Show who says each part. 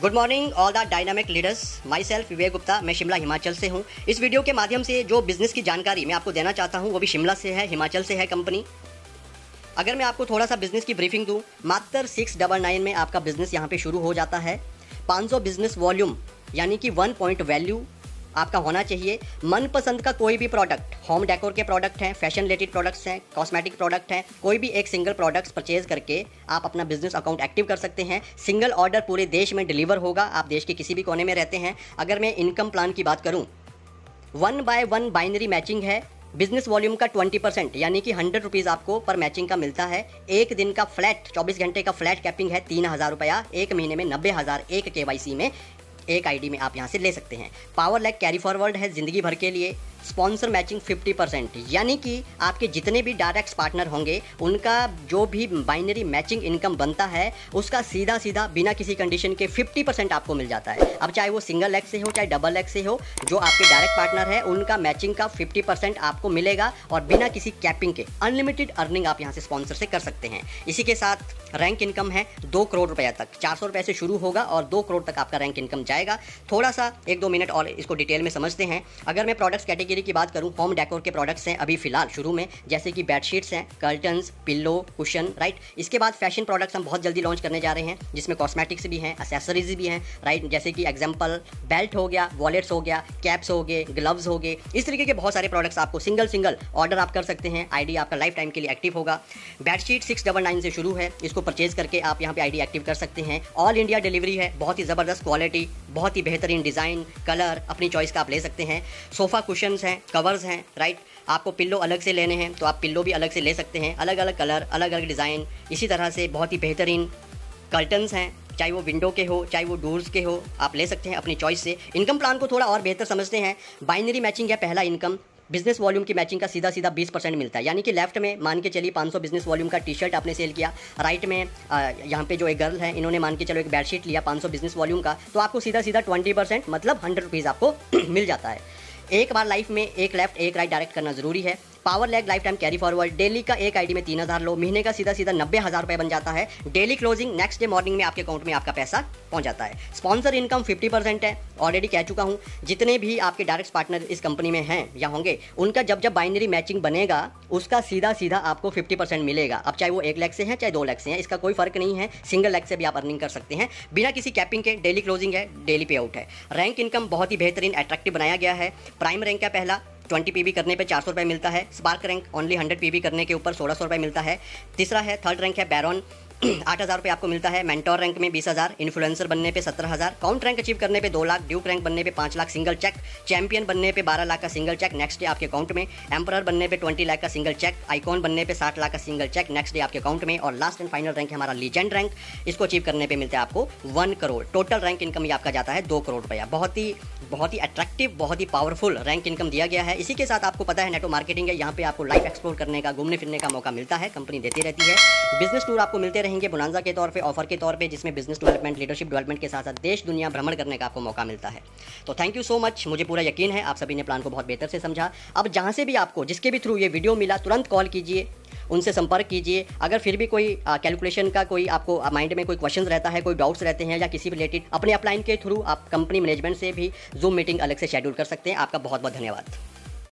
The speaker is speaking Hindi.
Speaker 1: Good morning all the dynamic leaders. Myself Vivek Gupta, मैं शिमला हिमाचल से हूँ। इस वीडियो के माध्यम से जो बिजनेस की जानकारी मैं आपको देना चाहता हूँ वो भी शिमला से है, हिमाचल से है कंपनी। अगर मैं आपको थोड़ा सा बिजनेस की ब्रीफिंग दूँ, मात्र 699 में आपका बिजनेस यहाँ पे शुरू हो जाता है। 500 बिजनेस वॉल्यूम यानी कि 1 पॉइंट वैल्यू आपका होना चाहिए। मनपसंद का कोई भी प्रोडक्ट, होम डेकोर के प्रोडक्ट हैं, फैशन रिलेटेड प्रोडक्ट्स हैं, कॉस्मेटिक प्रोडक्ट हैं, कोई भी एक सिंगल प्रोडक्ट्स परचेज करके आप अपना बिजनेस अकाउंट एक्टिव कर सकते हैं। सिंगल ऑर्डर पूरे देश में डिलीवर होगा, आप देश के किसी भी कोने में रहते हैं। अगर मैं इनकम प्लान की बात करूं, 1/1 बाइनरी मैचिंग है। बिजनेस वॉल्यूम का 20% यानी कि 100 रुपीज़ आपको पर मैचिंग का मिलता है। एक दिन का फ्लैट 24 घंटे का फ्लैट कैपिंग है 3000 रुपया। एक महीने में 90,000 एक KYC में एक आईडी में आप यहां से ले सकते हैं। पावर लैग कैरी फॉरवर्ड है जिंदगी भर के लिए। स्पॉन्सर मैचिंग 50% यानी कि आपके जितने भी डायरेक्ट पार्टनर होंगे उनका जो भी बाइनरी मैचिंग इनकम बनता है उसका सीधा सीधा बिना किसी कंडीशन के 50% आपको मिल जाता है। अब चाहे वो सिंगल लेग से हो चाहे डबल लेग से हो, जो आपके डायरेक्ट पार्टनर है उनका मैचिंग का 50% आपको मिलेगा और बिना किसी कैपिंग के अनलिमिटेड अर्निंग आप यहाँ से स्पॉन्सर से कर सकते हैं। इसी के साथ रैंक इनकम है 2 करोड़ रुपया तक। 400 रुपये से शुरू होगा और 2 करोड़ तक आपका रैंक इनकम जाएगा। थोड़ा सा 1-2 मिनट और इसको डिटेल में समझते हैं। अगर मैं प्रोडक्ट्स कैटेगरी की बात करूं, होम डेकोर के प्रोडक्ट्स हैं अभी फिलहाल शुरू में, जैसे कि बेडशीट्स हैं, कर्टन्स, पिल्लो, कुशन, राइट। इसके बाद फैशन प्रोडक्ट्स हम बहुत जल्दी लॉन्च करने जा रहे हैं जिसमें कॉस्मेटिक्स भी हैं, एक्सेसरीज भी हैं, राइट। जैसे कि एग्जांपल बेल्ट हो गया, वॉलेट्स हो गया, कैप्स हो गए, ग्लव्स हो गए। इस तरीके के बहुत सारे प्रोडक्ट्स आपको सिंगल ऑर्डर आप कर सकते हैं। आईडी आपका लाइफ टाइम के लिए एक्टिव होगा। बेडशीट 699 से शुरू है, इसको परचेज करके आप यहाँ पे आईडी एक्टिव कर सकते हैं। ऑल इंडिया डिलीवरी है, बहुत ही ज़बरदस्त क्वालिटी, बहुत ही बेहतरीन डिज़ाइन, कलर अपनी चॉइस का आप ले सकते हैं। सोफ़ा कुशन्स हैं, कवर्स हैं, राइट। आपको पिल्लो अलग से लेने हैं तो आप पिल्लो भी अलग से ले सकते हैं। अलग अलग कलर, अलग अलग डिज़ाइन। इसी तरह से बहुत ही बेहतरीन कर्टन्स हैं, चाहे वो विंडो के हो चाहे वो डोर्स के हो, आप ले सकते हैं अपनी चॉइस से। इनकम प्लान को थोड़ा और बेहतर समझते हैं। बाइनरी मैचिंग है पहला इनकम। बिजनेस वॉल्यूम की मैचिंग का सीधा 20% मिलता है, यानी कि लेफ्ट में मान के चलिए 500 बिजनेस वॉल्यूम का टी-शर्ट आपने सेल किया, राइट में यहाँ पे जो एक गर्ल है इन्होंने मान के चलो एक बेडशीट लिया 500 बिजनेस वॉल्यूम का, तो आपको सीधा 20% मतलब 100 रुपीज़ आपको मिल जाता है। एक बार लाइफ में एक लेफ्ट एक राइट डायरेक्ट करना जरूरी है। Power lag life time carry forward, daily का एक आईडी में 3000 लो, महीने का सीधा 90,000 रुपये बन जाता है। Daily closing next day morning में आपके अकाउंट में आपका पैसा पहुंच जाता है। स्पॉन्सर इनकम 50% है, ऑलरेडी कह चुका हूं। जितने भी आपके डायरेक्ट पार्टनर इस कंपनी में हैं या होंगे उनका जब बाइनरी मैचिंग बनेगा उसका सीधा आपको 50% मिलेगा। अब चाहे वो 1 लाख से हैं चाहे 2 लाख से हैं, इसका कोई फर्क नहीं है। सिंगल लाख से भी आप अर्निंग कर सकते हैं बिना किसी कैपिंग के। डेली क्लोजिंग है, डेली पे आउट है। रैंक इनकम बहुत ही बेहतरीन अट्रैक्टिव बनाया गया है। प्राइम रैंक का पहला 20 PB करने पे 400 रुपये मिलता है। स्पार्क रैंक ओनली 100 PB करने के ऊपर 1600 रुपये मिलता है। तीसरा है, थर्ड रैंक है बैरॉन, 8,000 रुपये आपको मिलता है। मेंटोर रैंक में 20,000, इन्फ्लुएंसर बनने पे 17,000, काउंट रैंक अचीव करने पे 2 लाख, ड्यूक रैंक बनने पे 5 लाख सिंगल चेक, चैंपियन बनने पे 12 लाख का सिंगल चेक नेक्स्ट डे आपके अकाउंट में, एम्परर बनने पे 20 लाख का सिंगल चेक, आइकॉन बनने पे 60 लाख का सिंगल चेक नेक्स्ट डे आपके अकाउंट में, और लास्ट एंड फाइनल रैंक है हमारा लीजेंड रैंक। इसको अचीव करने पे मिलता है आपको 1 करोड़। टोटल रैंक इनकम ये आपका जाता है 2 करोड़ रुपया। बहुत ही अट्रैक्टिव, बहुत ही पावरफुल रैंक इनकम दिया गया है। इसी के साथ आपको पता है नेटवर्क मार्केटिंग है, यहाँ पे आपको लाइफ एक्सप्लोर करने का, घूमने फिरने का मौका मिलता है, कंपनी देती रहती है। बिजनेस टूर आपको मिलते रहेंगे बोनांजा के तौर पे, ऑफर के तौर पे, जिसमें बिजनेस डेवलपमेंट, लीडरशिप डेवलपमेंट के साथ साथ देश दुनिया भ्रमण करने का आपको मौका मिलता है। तो थैंक यू सो मच। मुझे पूरा यकीन है आप सभी ने प्लान को बहुत बेहतर से समझा। अब जहाँ से भी आपको, जिसके भी थ्रू ये वीडियो मिला, तुरंत कॉल कीजिए, उनसे संपर्क कीजिए। अगर फिर भी कोई कैलकुलेशन का कोई आपको माइंड में कोई क्वेश्चन रहता है, कोई डाउट्स रहते हैं या किसी रिलेटेड, अपने अपलाइन के थ्रू आप कंपनी मैनेजमेंट से भी जूम मीटिंग अलग से शेड्यूल कर सकते हैं। आपका बहुत बहुत धन्यवाद।